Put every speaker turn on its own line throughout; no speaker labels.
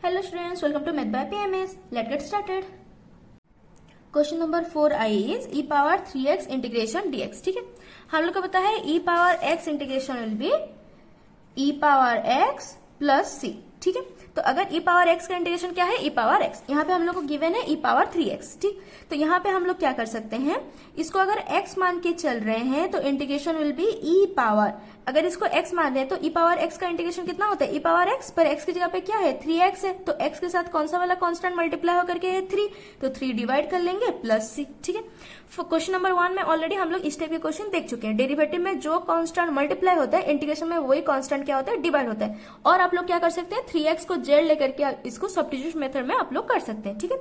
Hello students, welcome to Math by PMS. Let's get started. Question number 4i is e power 3x integration dx. ठीक है, हम लोग को पता है e power x integration will be e power x plus c. ठीक है, तो अगर e पावर x का इंटीग्रेशन क्या है, e पावर x, यहाँ पे हम लोग को गिवन है e पावर 3x. ठीक, तो यहाँ पे हम लोग क्या कर सकते हैं, इसको अगर x मान के चल रहे हैं तो integration will be e power, अगर इसको x मान रहे हैं तो e पावर x का इंटीग्रेशन कितना होता है, e पावर x, पर x की जगह पे क्या है 3x है, तो x के साथ कौन सा वाला कांस्टेंट मल्टीप्लाई होकर के है 3, तो 3 डिवाइड कर लेंगे प्लस c. ठीक है, क्वेश्चन नंबर 1 में ऑलरेडी हम लोग इस टाइप के क्वेश्चन देख चुके हैं. डेरिवेटिव में जो कांस्टेंट मल्टीप्लाई होता है, इंटीग्रेशन में वही कांस्टेंट क्या होता है, डिवाइड होता है. और आप लोग क्या कर सकते हैं, 3x को z लेकर के इसको सब्स्टिट्यूशन मेथड में आप लोग कर सकते हैं. ठीक है,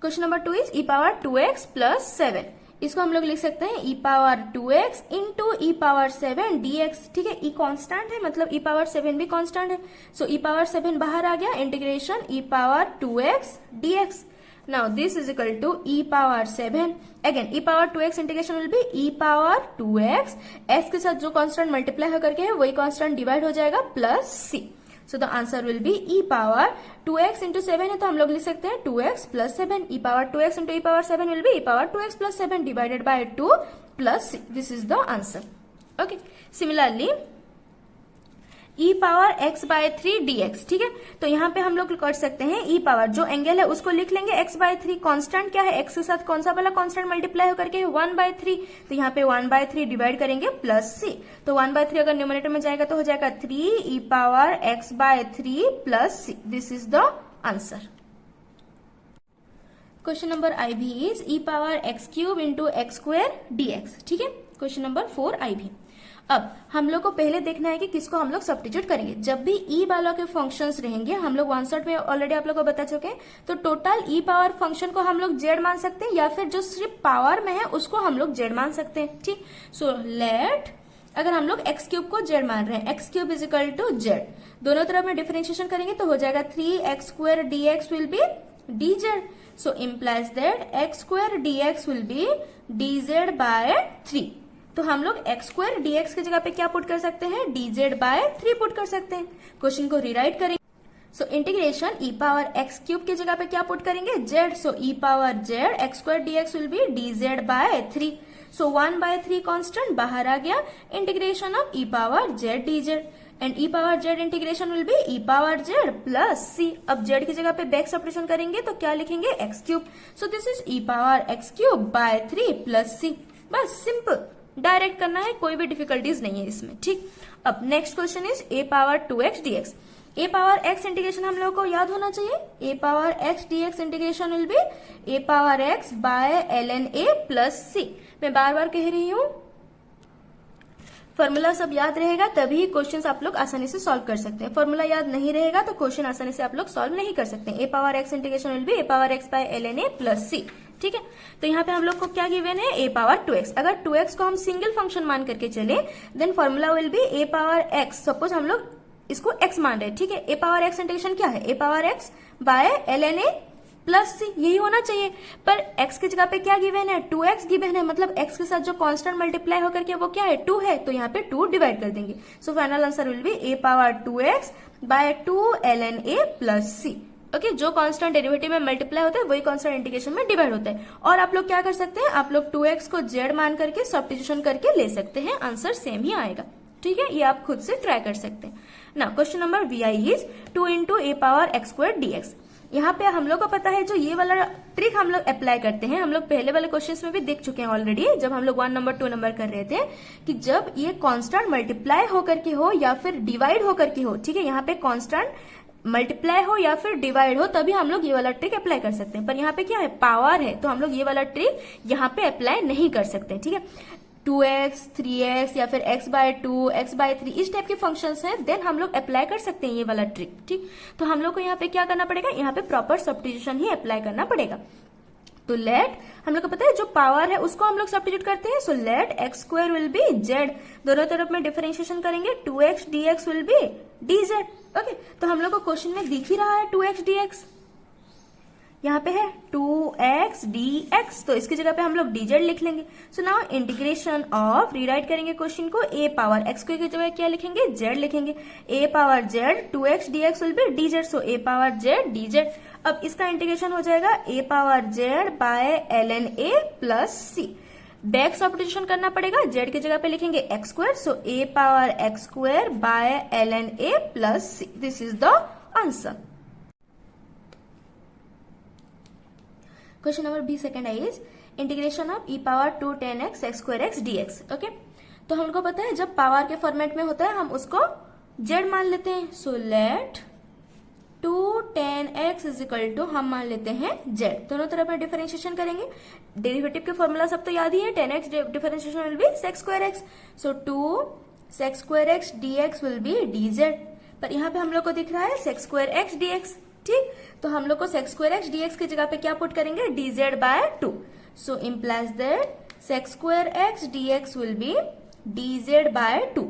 question number 2 is e power 2x plus 7. इसको हम लोग लिख सकते हैं e power 2x into e power 7 dx. ठीक है, e कांस्टेंट है मतलब e पावर 7 भी कांस्टेंट है, सो e पावर 7 बाहर आ गया, integration e power 2x dx. Now this is equal to e power 7, again e power 2x integration will be e power 2x, s के साथ जो कांस्टेंट मल्टीप्लाई होकर के है वही कांस्टेंट डिवाइड हो जाएगा plus c. So the answer will be e power 2x into 7 है तो हम लोग लिख सकते हैं 2x plus 7. e power 2x into e power 7 will be e power 2x plus 7 divided by 2 plus c. This is the answer. Okay. Similarly, e power x by 3 dx. ठीक है, तो यहाँ पे हम लोग कर सकते हैं e पावर, जो एंगल है उसको लिख लेंगे x by 3. कांस्टेंट क्या है, x के साथ कौन सा वाला कांस्टेंट मल्टीप्लाई होकर के 1 by 3, तो यहाँ पे 1 by 3 डिवाइड करेंगे प्लस c. तो 1 by 3 अगर न्यूमरेटर में जाएगा तो हो जाएगा 3 e power x by 3 plus c. This is the answer. Question number I भी is e power x cube into x square dx. ठीक है, क्वेश्चन नंबर 4 आई भी. अब हम लोग को पहले देखना है कि किसको हम लोग सब्स्टिट्यूट करेंगे. जब भी e वालों के फंक्शंस रहेंगे, हम लोग वन शॉट में ऑलरेडी आप लोग को बता चुके हैं, तो टोटल e पावर फंक्शन को हम लोग z मान सकते हैं या फिर जो सिर्फ पावर में है उसको हम लोग z मान सकते हैं. ठीक, सो लेट, अगर हम लोग एक्स क्यूब को जेड मान रहे हैं, X cube is equal to Z, दोनों तरफ में डिफरेंशिएशन करेंगे तो हो जाएगा 3x square dx will be dz. So implies that x square dx will be dz by 3. तो हम लोग x स्क्वायर dx की जगह पे क्या पुट कर सकते हैं, dz बाय 3 पुट कर सकते हैं. क्वेश्चन को रीराइट करेंगे, so integration e power x cube की जगह पे क्या पुट करेंगे, z. So e power z x square dx will be dz by 3. So 1 by 3 constant बाहर आ गया, integration of e power z dz, and e power z integration will be e power z plus c. अब z की जगह पे back substitution करेंगे तो क्या लिखेंगे, x cube. So this is e power x cube by 3 plus c. बस simple, direct करना है, कोई भी डिफिकल्टीज नहीं है इसमें. ठीक, अब next question is a power 2x dx. a power x integration हम लोगों को याद होना चाहिए, a power x dx integration will be a power x by ln a plus c. मैं बार बार कह रही हूँ, फॉर्मूला सब याद रहेगा तभी क्वेश्चंस आप लोग आसानी से सॉल्व कर सकते हैं. फॉर्मूला याद नहीं रहेगा तो क्वेश्चन आसानी से आप लोग सॉल्व नहीं कर सकते. a power x integration will be a power x by ln a plus c. ठीक है, तो यहाँ पे हम लोग को क्या गिवन है, a पावर 2x. अगर 2x को हम सिंगल फंक्शन मान करके चले then formula will be a power x. Suppose हम लोग इसको x मान रहे हैं. ठीक है, a पावर x इंटीग्रेशन क्या है, a power x by ln a plus c, यही होना चाहिए. पर x की जगह पे क्या गिवन है, 2x गिवन है, मतलब x के साथ जो कांस्टेंट मल्टीप्लाई होकर के वो क्या है, 2 है, तो यहाँ पे 2 डिवाइड कर देंगे. So final answer will be a power 2x by 2 ln a plus c. Okay, जो कांस्टेंट डेरिवेटिव में मल्टीप्लाई होता है वही कांस्टेंट इंटीग्रेशन में डिवाइड होता है. और आप लोग क्या कर सकते हैं, आप लोग 2x को z मान करके सब्स्टिट्यूशन करके ले सकते हैं, आंसर सेम ही आएगा. ठीक है, ये आप खुद से ट्राई कर सकते हैं. ना question number vi is 2 into a power x square dx. यहाँ पे हम लोग को पता है जो ये वाला ट्रिक हम लोग अप्लाई करते हैं, हम लोग पहले वाले क्वेश्चंस में भी देख चुके हैं ऑलरेडी, जब हम लोग 1 नंबर 2 नंबर कर रहे थे, कि जब ये कांस्टेंट मल्टीप्लाई होकर के हो या फिर डिवाइड होकर के हो. ठीक है, यहाँ पे कांस्टेंट मल्टीप्लाई हो या फिर डिवाइड हो तभी हम लोग ये वाला ट्रिक अप्लाई कर सकते हैं. पर यहाँ पे क्या है, पावर है, तो हम लोग ये वाला ट्रिक यहाँ पे अप्लाई नहीं कर सकते. ठीक है, 2x 3x या फिर x बाय 2 x बाय 3 इस टाइप के फंक्शंस हैं, देन हम लोग अप्लाई कर सकते हैं ये वाला ट्रिक. ठीक, तो हम लोग को यहाँ पे क्या करना पड़ेगा, यहाँ पे प्रॉपर सब्स्टिट्यूशन ही अप्लाई करना पड़ेगा. तो लेट, हम लोग को पता है जो पावर है उसको हम लोग सब्स्टिट्यूट करते हैं. So late x square will be z, दोनों तरफ में डिफरेंशिएशन करेंगे 2x dx will be dz. Okay, तो हम लोग को क्वेश्चन में दिख ही रहा है 2x dx. यहाँ पे है 2x dx, तो इसकी जगह पे हम लोग dz लिख लेंगे। So now integration of, rewrite करेंगे क्वेश्चन को, a पावर x की जगह क्या लिखेंगे, z लिखेंगे। a power z 2x dx will be dz, so a power z dz। अब इसका इंटीग्रेशन हो जाएगा a power z by ln a plus c। Back substitution करना पड़ेगा, z की जगह पे लिखेंगे x square, so a power x square by ln a plus c। This is the answer. Question number B second is integration of e power 2 10x x square x dx। Okay, तो हमको पता है जब power के format में होता है हम उसको z मान लेते हैं। So let 2 10x is equal to हम मान लेते हैं z। दोनों तरफ में डिफरेंशिएशन करेंगे। डेरिवेटिव के फॉर्मूला सब तो याद ही है, 10x differentiation will be sec square x, so 2 sec square x dx will be dz। पर यहाँ पे हम लोग को दिख रहा है sec स्क्वायर x dx, ठीक, तो हम लोग को sec स्क्वायर x dx की जगह पे क्या पुट करेंगे, dz by 2। So implies that sec square x dx will be dz by 2।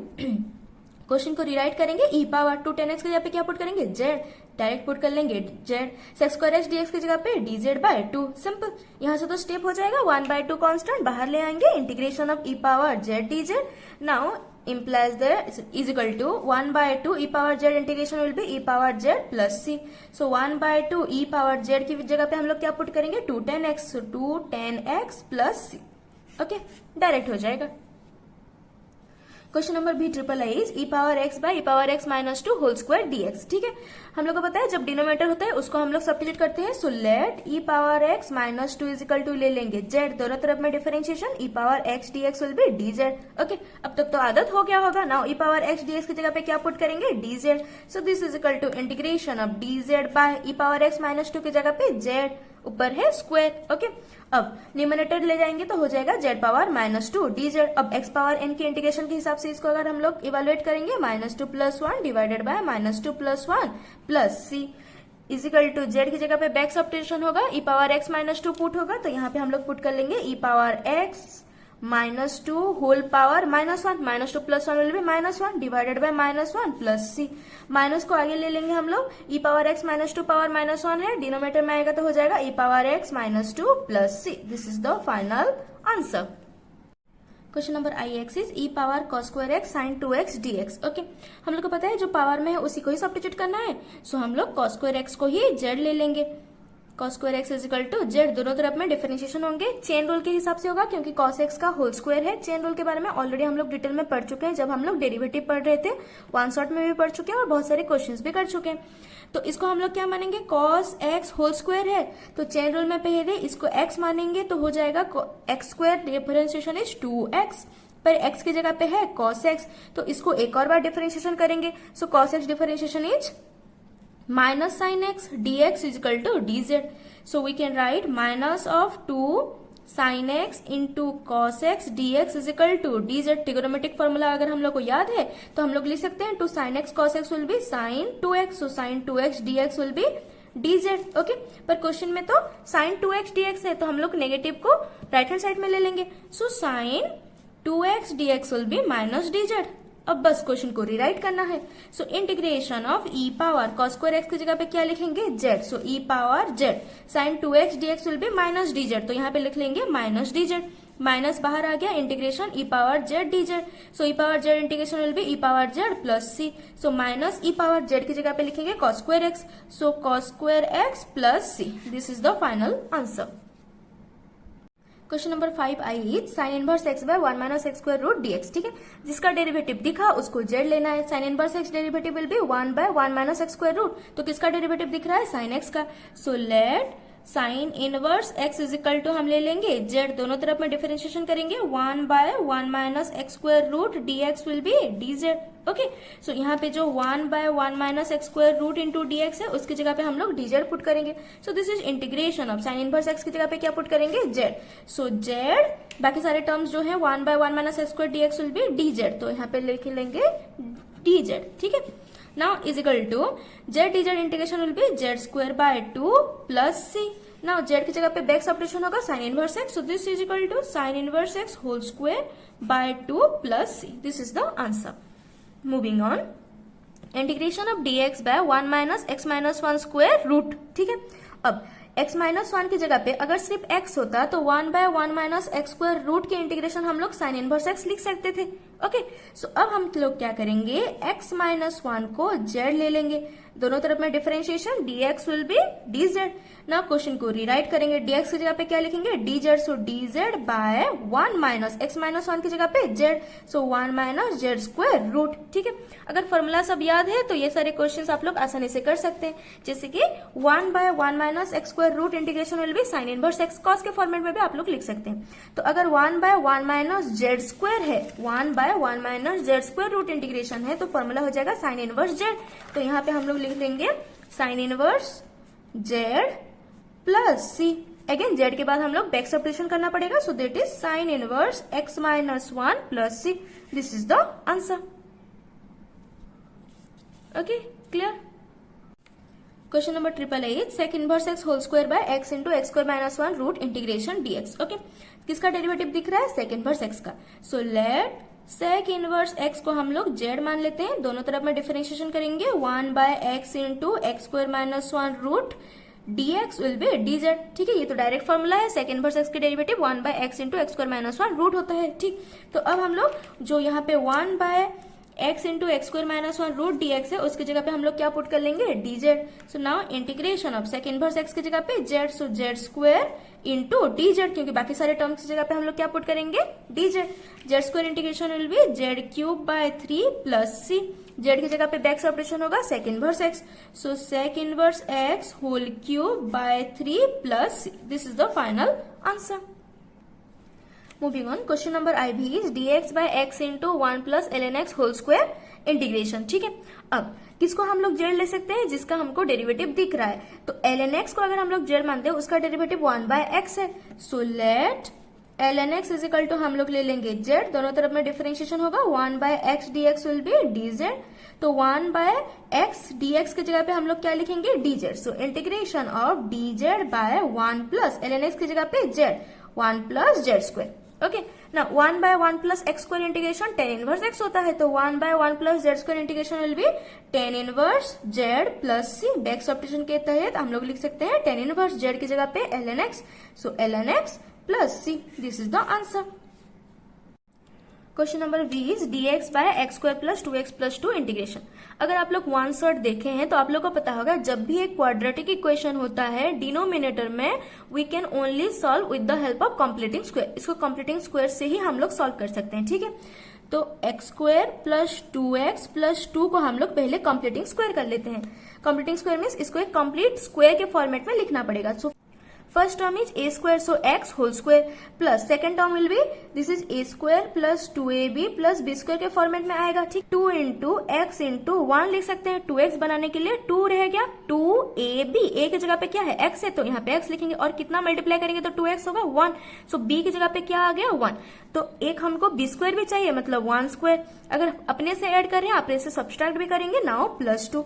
Question को रिराइट करेंगे, e पावर 2 10x की जगह पे क्या पुट करेंगे, z, डायरेक्ट पुट कर लेंगे z, sec square x dx की जगह पे dz बाय 2, सिंपल। यहाँ से तो स्टेप हो जाएगा, 1/2 कांस्टेंट बाहर ले आएंगे, integration of e power z dz now implies that is equal to 1/2 e power z integration will be e power z plus c। so 1/2 e power z की जगह पे हम लोग क्या पुट करेंगे, 2 10x, so 2 10x plus c। Okay, direct हो जाएगा। Question number B triple I is e power x by e power x minus 2 whole square dx। ठीक है, हम लोग को पता है जब डिनोमिनेटर होता है उसको हम लोग सब्स्टिट्यूट करते हैं। So let e power x minus 2 is equal to ले लेंगे z, दोनों तरफ में differentiation, e power x dx will be dz। Okay, अब तक तो आदत हो गया होगा। Now e power x dx की जगह पे क्या पुट करेंगे, dz। So this is equal to integration of dz by e power x minus 2 की जगह पे z, ऊपर है स्क्वायर। ओके, अब न्यूमरेटर ले जाएंगे तो हो जाएगा z पावर माइनस 2 dz। अब x पावर n की इंटीग्रेशन के हिसाब से इसको अगर हम लोग इवेलुएट करेंगे, minus 2 plus 1 divided by minus 2 plus 1 plus c is equal to z की जगह पे बैक सब्स्टिट्यूशन होगा, e power x minus 2 put होगा, तो यहाँ पे हम लोग पुट कर लेंगे e power x minus 2 whole power minus 1, minus 2 plus 1 will be minus 1 divided by minus 1 plus c। Minus को आगे ले लेंगे हम लोग, e power x minus 2 power minus 1 है, डिनोमिनेटर में आएगा तो हो जाएगा e power x minus 2 plus c। This is the final answer. Question number I X is e power cos square x sin 2x dx। Okay, हम लोग को पता है जो पावर में है उसी को ही सब्स्टिट्यूट करना है। सो हम लोग cos स्क्वायर x को ही z ले लेंगे। cos square x is equal to z, दोनों तरफ में डिफरेंशिएशन होंगे, चेन रूल के हिसाब से होगा क्योंकि cos x का होल स्क्वायर है। चेन रूल के बारे में ऑलरेडी हम लोग डिटेल में पढ़ चुके हैं जब हम लोग डेरिवेटिव पढ़ रहे थे, वन शॉट में भी पढ़ चुके हैं और बहुत सारे क्वेश्चंस भी कर चुके हैं। तो इसको हम लोग क्या मानेंगे, cos x होल स्क्वायर है, तो चेन रूल में पहले इसको x मानेंगे तो हो जाएगा x square, differentiation is 2x, पर x की जगह पे है cos x, तो इसको एक और बार डिफरेंशिएशन करेंगे। सो cos x differentiation is minus sin x dx is equal to dz. So we can write minus of 2 sin x into cos x dx is equal to dz। Trigonometric formula अगर हम लोग को याद है तो हम लोग लिख सकते हैं 2 sin x cos x will be sin 2x, so sin 2x dx will be dz। Okay, पर क्वेश्चन में तो sin 2x dx है तो हम लोग नेगेटिव को राइट हैंड साइड में ले लेंगे। सो sin 2x dx will be minus dz। अब बस क्वेश्चन को रिराइट करना है। सो integration of e power cos square x की जगह पे क्या लिखेंगे, z। So e power z sin 2x dx will be minus dz, तो यहाँ पे लिख लेंगे माइनस dz। माइनस बाहर आ गया, integration e power z dz। So e power z integration will be e power z plus c। So minus e power z की जगह पे लिखेंगे cos square x, so cos square x plus c। This is the final answer. Question number 5 I is sine inverse x by 1 minus x square root dx। ठीक है, जिसका derivative दिखा उसको z लेना है। Sine inverse x derivative will be 1 by 1 minus x square root, तो किसका derivative दिख रहा है, साइन x का। So let sine inverse x is equal to हम ले लेंगे z, दोनों तरफ में डिफरेंशिएशन करेंगे, 1 by 1 minus x square root dx will be dz। Okay, so यहाँ पे जो 1 by 1 minus x square root into dx है उसकी जगह पे हम लोग dz पुट करेंगे। सो this is integration of sine inverse x की जगह पे क्या पुट करेंगे, z। सो z, बाकी सारे टर्म्स जो है 1 by 1 minus x square dx will be dz, तो यहाँ पे लिख लेंगे dz। ठीक है, now is equal to z dz integration will be z square by 2 plus c। Now z की जगह पे बैक सब्स्टिट्यूशन होगा sine inverse x, so this is equal to sine inverse x whole square by 2 plus c। This is the answer. Moving on, integration of dx bye 1 minus x minus 1 square root. ठीक है, अब x minus 1 की जगह पे अगर सिर्फ x होता तो 1/1 माइनस एक्स स्क्वायर रूट की इंटीग्रेशन हम लोग साइन इनवर्स x लिख सकते थे। ओके, सो अब हम लोग क्या करेंगे, x माइनस 1 को z ले लेंगे, दोनों तरफ में differentiation dx will be dz। ना क्वेश्चन को रीराइट करेंगे, dx की जगह पे क्या लिखेंगे dz, so dz by 1 minus x minus 1 की जगह पे z, so 1 minus z square root. ठीक है, अगर फॉर्मूला सब याद है तो ये सारे क्वेश्चंस आप लोग आसानी से कर सकते हैं, जैसे कि 1/1 minus x square root integration will be sine inverse x, cos के फॉर्मेट में भी आप लोग लिख सकते हैं। तो अगर 1/1 माइनस z स्क्वायर है, 1/1 minus z square root integration है, तो फॉर्मूला हो जाएगा साइन इनवर्स z। तो यहाँ पे हम लोग लिख लेंगे sine inverse z plus C. Again Z के बाद हम लोग बैक सब्ट्रैक्शन करना पड़ेगा, so that is sine inverse x minus 1 plus C. This is the answer. Okay, clear. Question number 888, sec inverse x whole square by x into x square minus 1 root integration dx। Okay, किसका derivative दिख रहा है, sec inverse x का। So let sec inverse x को हम लोग z मान लेते हैं, दोनों तरफ में डिफरेंशिएशन करेंगे, 1/x into x square minus 1 root dx will be dz। ठीक है, ये तो डायरेक्ट फॉर्मूला है, सेक इनवर्स x के derivative 1/x into x square minus 1 root होता है। ठीक, तो अब हम लोग जो यहाँ पे 1/x into x square minus 1 root dx है, उसकी जगह पे हम लोग क्या पुट कर लेंगे dz। So now integration of sec inverse x की जगह पे z, so z square into dz, क्योंकि बाकी सारे टर्म्स की जगह पे हम लोग क्या पुट करेंगे dz। z square integration will be z cube by 3 plus c, z की जगह पे बैक सब्ट्रैक्शन होगा sec inverse x, so sec inverse x whole cube by 3 plus c। This is the final answer. Moving on, question number IB is dx by x into 1 plus ln x whole square integration. ठीक है, अब किसको हम लोग Z ले सकते हैं, जिसका हमको डेरिवेटिव दिख रहा है। तो ln x को अगर हम लोग जेड मानते हैं, उसका डेरिवेटिव 1/x है, so let ln x is equal to हम लोग ले लेंगे z, दोनों तरफ में डिफरेंशिएशन होगा, 1/x dx will be dz। तो 1/x dx की जगह पे हम लोग क्या लिखेंगे dz, so integration of dz by 1 plus ln x की जगह पे z, 1 plus z square. Okay, ना 1/1 plus X square integration tan inverse x होता है, तो 1/1 plus z square integration will be tan inverse z plus c। Back subtraction के तहत हम लोग लिख सकते हैं tan इनवर्स z की जगह पे ln x, so ln x plus c। This is the answer. Question number B is dx by X square plus 2x plus 2 integration. अगर आप लोग वन शॉट देखे हैं तो आप लोग को पता होगा, जब भी एक क्वाड्रेटिक इक्वेशन होता है डिनोमिनेटर में, we can only solve with the help of completing square. इसको कंप्लीटिंग स्क्वायर से ही हम लोग सॉल्व कर सकते हैं। ठीक है, तो x square plus 2x plus 2 को हम लोग पहले कंप्लीटिंग स्क्वायर कर लेते हैं। कंप्लीटिंग स्क्वायर मीन्स इसको एक कंप्लीट स्क्वायर के फॉर्मेट में लिखना पड़ेगा। So first term is a square, so x whole square, plus second term will be this is a square plus 2ab plus b square के फॉर्मेट में आएगा। ठीक, 2 इंटू एक्स इंटू 1 लिख सकते हैं, 2x बनाने के लिए 2 रह गया, 2ab, a की जगह पे क्या है x है, तो यहाँ पे x लिखेंगे, और कितना मल्टीप्लाई करेंगे तो 2x होगा 1, सो b की जगह पे क्या आ गया 1। तो एक हमको b स्क्वायर भी चाहिए, मतलब 1 स्क्वायर, अगर अपने से ऐड कर रहे हैं अपने से सब्सट्रैक्ट भी करेंगे, नाउ प्लस 2।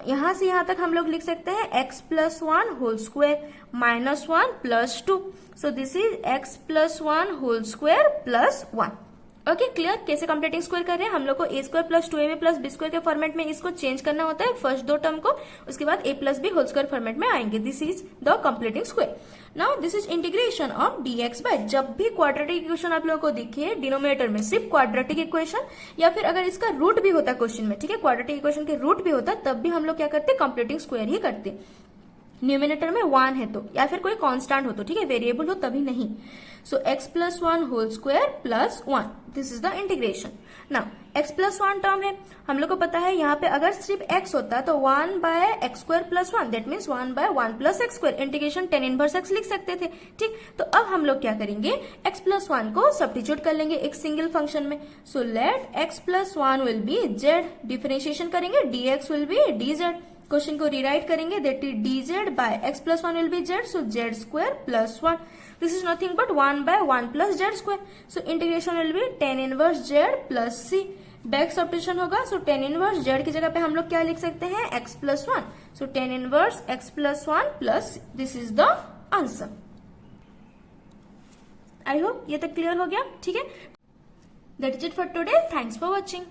यहां से यहां तक हम लोग लिख सकते हैं x plus 1 whole square minus 1 plus 2, so this is x plus 1 whole square plus 1। Okay, clear. कैसे कंप्लीटिंग स्क्वायर कर रहे हैं, हम लोग को a square plus 2ab plus b square के फॉर्मेट में इसको चेंज करना होता है, फर्स्ट दो टर्म को, उसके बाद a plus b whole square format में आएंगे। This is the completing square. Now this is integration of dx by, जब भी क्वाड्रेटिक इक्वेशन आप लोगों को दिखे डिनोमिनेटर में सिर्फ क्वाड्रेटिक इक्वेशन, या फिर अगर इसका रूट भी होता क्वेश्चन में, ठीक है, क्वाड्रेटिक इक्वेशन के रूट भी होता, तब भी हम लोग क्या करते, कंप्लीटिंग स्क्वायर ही करते। न्यूमिनेटर में 1 है तो, या फिर कोई कांस्टेंट हो तो, ठीक है, वेरिएबल हो तभी नहीं। So x plus 1 whole square plus 1, this is the integration. Now x plus 1 term है, हम लोग को पता है यहाँ पे अगर सिर्फ x होता तो 1/x square plus 1, that means 1/1 plus X square, integration tan inverse x लिख सकते थे। ठीक, तो अब हम लोग क्या करेंगे, x प्लस 1 को सब्स्टिट्यूट कर लेंगे एक सिंगल फंक्शन में। So let x plus 1 will be z, differentiation करेंगे, dx will be dz। Question को रीराइट करेंगे, that is dz by x plus 1 will be z, so z square plus 1। This is nothing but 1/1 plus z square, so integration will be tan inverse z plus c। Back substitution होगा, so tan inverse z की जगह पे हम लोग क्या लिख सकते हैं, x plus 1, so tan inverse x plus 1 plus, this is the answer. I hope ये तक क्लियर हो गया। ठीक है, that is it for today, thanks for watching.